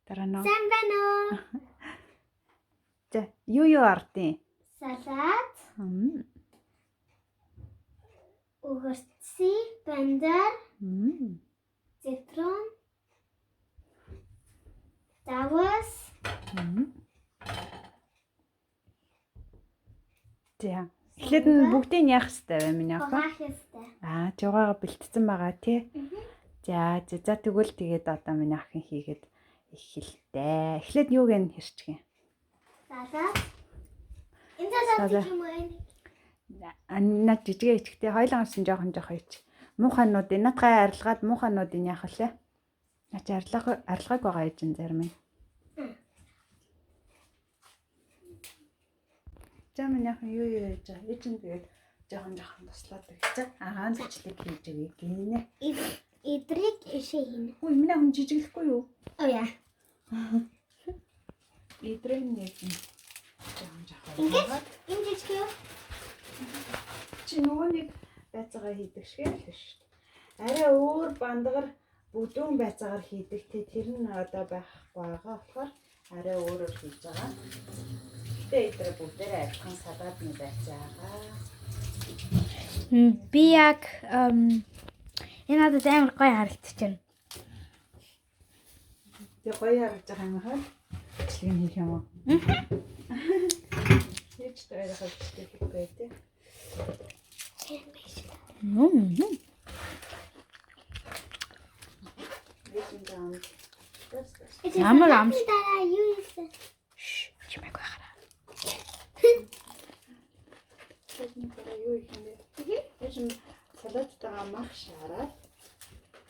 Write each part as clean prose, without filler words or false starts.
Дараа нь. Сайн байна уу? За, юу ардын? Салат. Угорцси, бандар. Цитрон. Давас. За. Эхлээд нь бүгдийг нь яах хэрэгтэй вэ миний охин? Хуваах ёстой. Жугаагаа бэлтцсэн байгаа тий. За тэгвэл тэгээд одоо миний охин хийгээд эхэлтээ. Эхлээд юуг нь хэрчих юм? Салат. Энэ салат юм уу? Над жижигээ ичгтэй хоёлоо авсан жоохон ич. Муухануудын надгай арилгаад муухануудын яах вүлээ? Наач арилгааг байгаа ээж нь зарим нь. За миний охин юу яаж байгаа? Ээж нь тэгээд жоохон туслаад өгчээ. Зочлыг хийж өгье гинэ. Идрийг ишээ хийнэ. Үй миний охин жижиглэхгүй юу? Оо яа. Идрийг нэг Ингээд энэ жижиг юу? Чи нөгөө нэг байцаагаа хийдэг шиг л шүү дээ. Арай өөр бандгар бүдүүн байцаагаар хийдэг. Тэр нь одоо байхгүй байгаа болохоор арай өөрөөр хийж байгаа. Гэтэ идрээ бүгдээрээ адилхан салаатны байцаагаа. Би яг энэ надад амар гоё харагдчихэв. Тэг гоё харагдаж байгаа юм хаа. Члэг хийх юм уу? Яаж таарах вэ гэхгүй тий. Ямар амттай юу юм? Чимээг байхаа. Юу юм бэ? Эцэг салаттайгаа мах шаараад.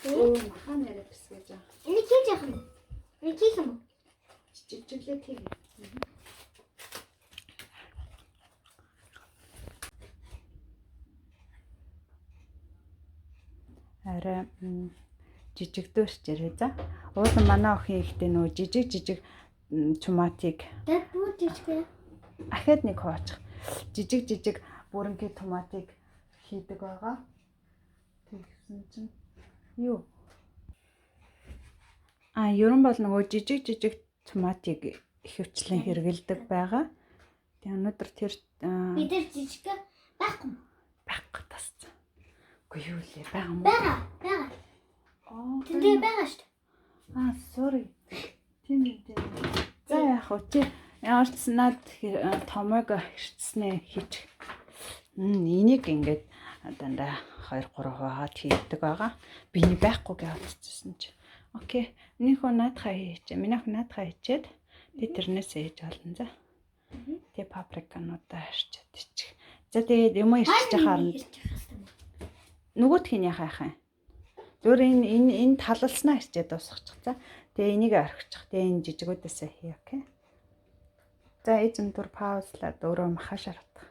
Махан яриад гэж байгаа. Энийг хийж яах юм? Энийг хийх юм уу? Жижиглээ тийм. Арай жижигдөөс жирээ за. Уулын манай охин ихтэй нөө жижиг томатыг Дэд бүр жижиг. ахад нэг хоочих. Жижиг бүрэнхий томатыг хийдэг байгаа. Тэгсэн чинь юу? Ерөн бол нөгөө жижиг томатыг ихэвчлэн хэрэгэлдэг байгаа. Тэгээ өнөөдөр тэр бид нар жижиг байхгүй тасцсан. Үгүй юу лээ байгаа юм уу? Бага. Тэндээ байгаа шүү дээ. Sorry. Тийм. За яах вэ? Чи яарч над томог хэрцснээ хийж. Энийг ингээд дандаа 2-3 хаагаад хийдэг байгаа. Биний байхгүй гэж бодчихсон чи. Окей. Минийхөө наадхаа хийчихэ. Минийх наадхаа хийчихэд тэрнээс хийж олно за. Тэгээ паприкануудаа харчаад ичих. За тэгээд юм ирчих харна. Нөгөөдх нь яхах юм? Зөөр энэ талалснаа ирчээд дуусгачих. За. Тэгээ энийг орхичих. Тэгээ энэ жижигүүдээсээ хий, окей. За эзэн түр паузлаад өөрөө махаа шаардах.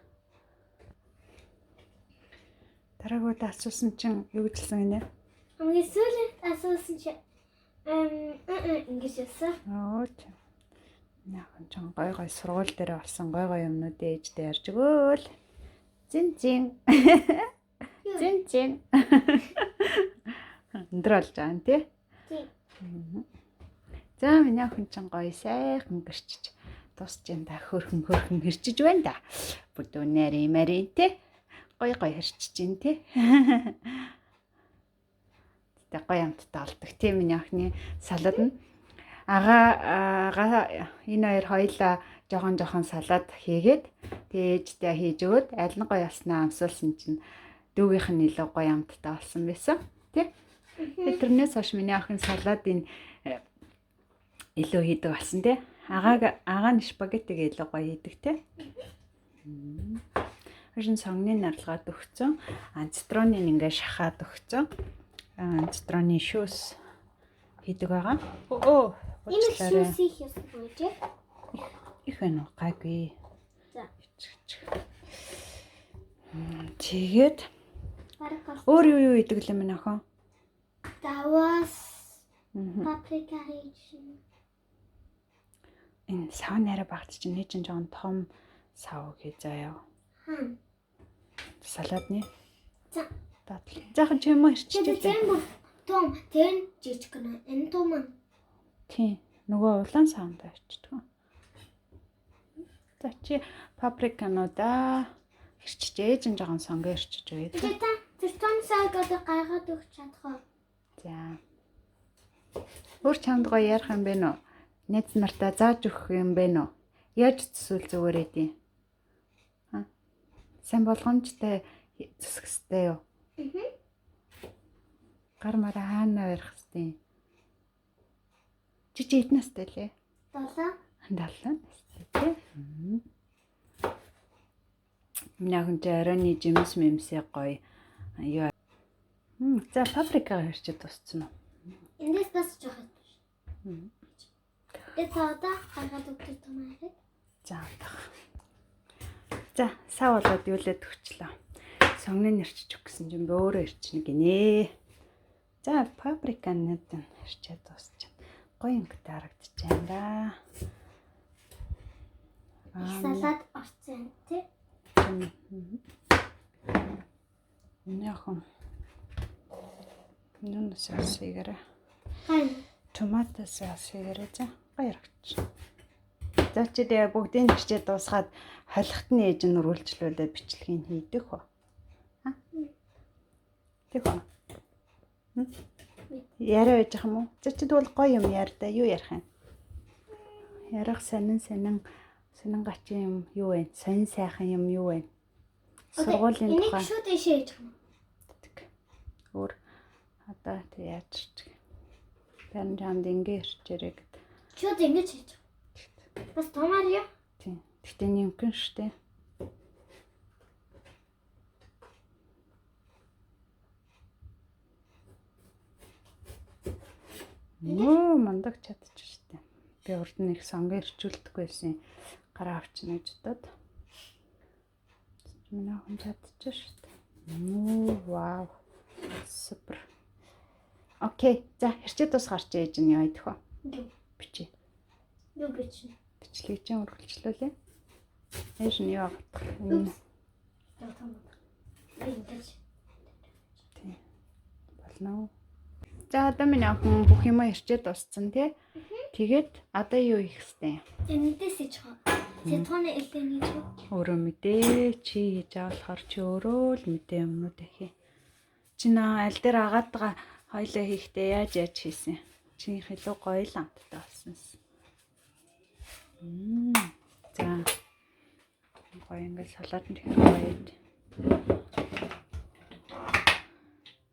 Дараагууд асуусан чинь юу гэжсэн гинэ? Хамгийн сүүлийн асуусан чинь ингэж яасан. Яахан ч гой сургууль дээр болсон гой юмнууд ээжтэй ярьж өгөөл. Зин. Өндөр болж байгаа юм тий. За миний охин ч гоё сайхан гэрчиж тусч энэ та хөрхөн хэрчиж байна да. Бүдүүнээр имэрийн тий. Гоё хэрчиж байна тий. Тэ гоё амттай олдог тий миний охины салаад нь. Ага энэ хоёлаа жоохон салаад хийгээд ээжтэй хийж өгöd аль нь гоё яснаа амсуулсан чинь дүүгийнх нь илүү гоё амттай болсон байсан тий. Тэрнээс хойш миний охин салаадын илүү хийдэг болсон тий. Агаа нь спагеттиг илүү гоё хийдэг тий. Хашин сонгны нарлагаад өгцөн. Цитроныг ингээ шахаад өгцөн. Цитроны шүүс хийдэг байгаа. Энэ шүүс их ясан байж. Их байна уу? Гайгүй. За. Тэгээд өөр юу хийдэг л юм байна охин? Давас. Паприка хийж. Энэ сав нэрэ багт чинь нэг ч жоон том сав хий заяа. Салаадны. За. Захан ч юм уу ирчихлээ. Тэр том, тэр жижиг гэнэ. Энэ том. Тийм. Нөгөө улаан савнд авчдаг. За чи паприкануудаа ирчиж ээж жоохон сонгоо ирчиж өгье. Та тэр саг одоо гаргаад өгч чадах уу? За. Өөр чамд гоё ярих юм бэ нөө? Найз нартаа зааж өгөх юм бэ нөө? Яаж төсвөл зүгээр эдийн? Сайн болгоомжтой зүсгэстэй юу? Гар мараа хаана барих хэвтэй? Чи эдэн настай лээ? 7 настай тий. Миний охин ч оройны жимс мэмсээ гоё. Юу. За паприка хэрчээд тусцсан уу? Эндээс бас жоох юм. Это гаргаад өгч томаа. За удаа. За сав болоод юулээд өгчлөө. Сонгоны нэрчиж өг гэсэн чинь би өөрөө ирчихнэ гинэ. За паприканууд нь ирчээд дуусчихна. Гоё өнгөтэй харагдаж байна да. Салат орсон тий. Яахан. Нүн сасигара. Хань. Томато сасигара за гоё харагдаж. За чи тэгээ бүгдийг ирчээд дуусгаад холихт нь ээж нь үргэлжлүүлээд бичлэгийг хийдэг хөө. Тэг хөө. Яриа байж юм уу? За чи тэгвэл гоё юм ярьда. Юу ярих юм? Ярих сонингач юм юу вэ? Сонин сайхан юм юу вэ? Сургуулийн тухай. Энийг шууд ишээ хийж юм. Өөр одоо тэг яаж ч. Бэн чамд ингэ ирчээрэй гэд. Шууд ингэж хийж. Бас томаар яа. Тийм. Гэтэ нэмгэн штэ. Нөө мандах чадчих штэ. Би урд нь их сонгоо ирчүүлдэггүй байсан. Гараа авчна гэж бодоод. Миний охин чадчих штэ. Нөө вау. Супер. Окей. За хэрчээд тус гарч ээж нь яа идэх вэ? Бичээ. Юу бичнэ? Бичлэгийг чинь үргэлжлүүлээ. Ээж нь яа гэх тийм. Болно. За одоо миний охин бүх юмаа ирчээд дууссан тий. Тэгээд одоо юу хийх хэвтэй? Эндээс хийж байгаа. Сэтгүүний элдэн хийж байгаа. Өөрөө мэдээ чи хийж авахар чи өөрөө л мэдээ юмнууд ихэ. Чи наа аль дээр агаад байгаа хоёлоо хийхдээ яаж хийсэн? Чи илүү гоё л амттай болсон. За. Гоё ингээд салаад нь их гоё.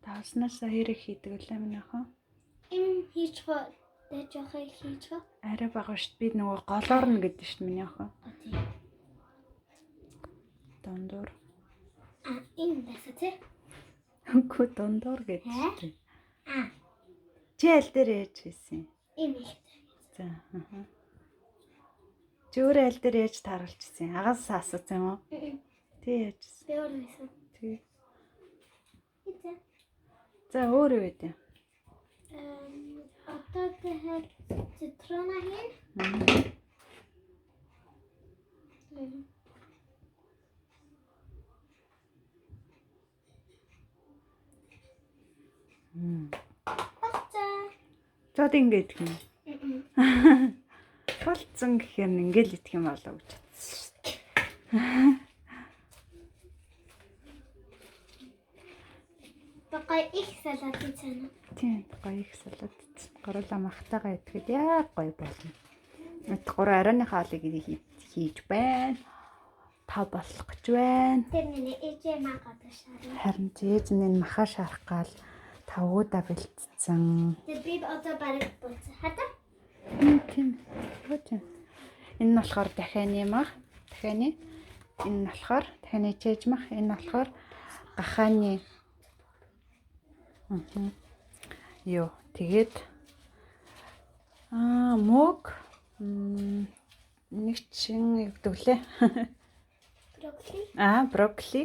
Тааснаас хэрэг хийдэг лээ минь ахаа. Им хийж байгаа. Тэ жоохоо хийж байгаа. Арай бага шүү дээ. Би нөгөө голоор нь гэдэг шүү дээ миний ахаа. Дондор. Им баса тий. Үгүй дондор гэдэг. Чи аль дээр яаж хийсэн? Им их. За. Чи өөрөө аль дээр яаж тааруулчихсан? Агаас асуусан юм уу? Тий яажсэн. Би өөрөө хийсэн. Тий. Хийсэн. За өөр юу вэ? Одоо тэгээд цитрона хийн. Зод ингэж гэнэ. Болцсон гэхээр ингээл идэх юм болоо гэж бодсон шүү дээ. Бага их салат хийсэн. Тийм гоё их салат. Гурлаа махтайгаа идэхэд яг гоё болно. Эд гурван арайны хаалыг хийж байна. Та болох гэж байна. Тэр миний ээжээ магаад шаарна. Харин зээж нь махаа шарах гал тавуудаа бэлтцсэн. Тэр би одоо бараг болцсон. Хата? Тийм. Хөтөн. Энэ нь болохоор дахианы мах. Дахианы. Энэ нь болохоор дахианы чэж мах. Энэ нь болохоор гахааны. Йоо, тэгээд мөг нэг чин өвдөглөө. Брокколи. Брокколи.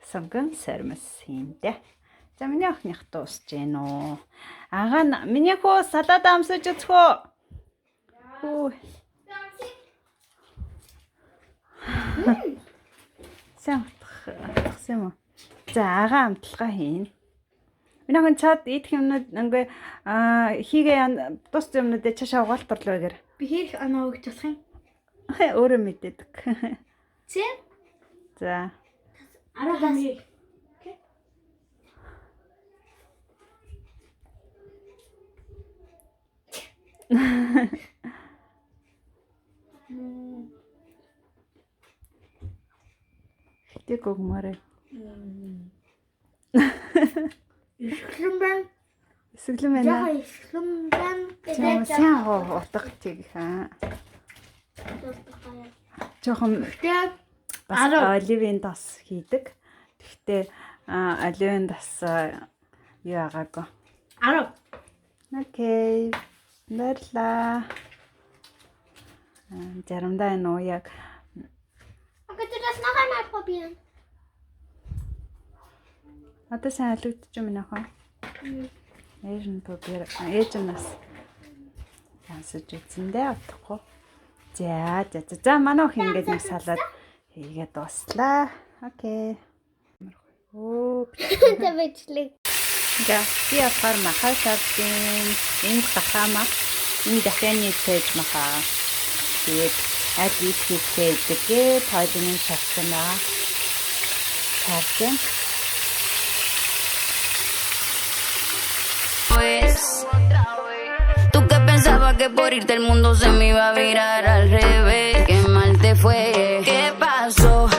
Сонгон сармас хийндэ. За миний охиных дуусж гэнэ үү. Агаа миний хөө салаад амсаж өцгөө. Хөө. Сайн утгах юм уу? За агаа амталгаа хийн. Минийхэн чад идэх юмнууд ингээ хийгээ тус юмнуудыг чашаа угаалтарлаа гэр. Би хийх оноо өгч болох юм. Өөрөө мэдээдэг. Зэ? За. 10 gram хий. Хитэг өгмөрөө. Ихлэн байна. Эсгэлэн байна. Яа ихлэн байна. Сайн утга чиг хаа. Жохон бас оливын тас хийдэг. Гэхдээ оливын тас юу агаагүй. 10. Окей. Баярлаа. Заримдаа энэ уу яг Kannst du das noch einmal probieren? одоо сайн алгадчих юм нөхөө. Ээж нь пробер. Ээж нь бас яасаж үзэндээ утахгүй. За манай өх ингэж нэг салаад хийгээд дуслаа. Окей. Оо. Der wird schlecht. За би апаар махаа сардын энд гахаама энэ дахианы пэйж махаа. Тэгээд аль их хийдэг тойлын шатна. Тарсан. Tú que pensabas que por irte el mundo se me iba a virar al revés. Qué mal te fue. ¿Qué pasó?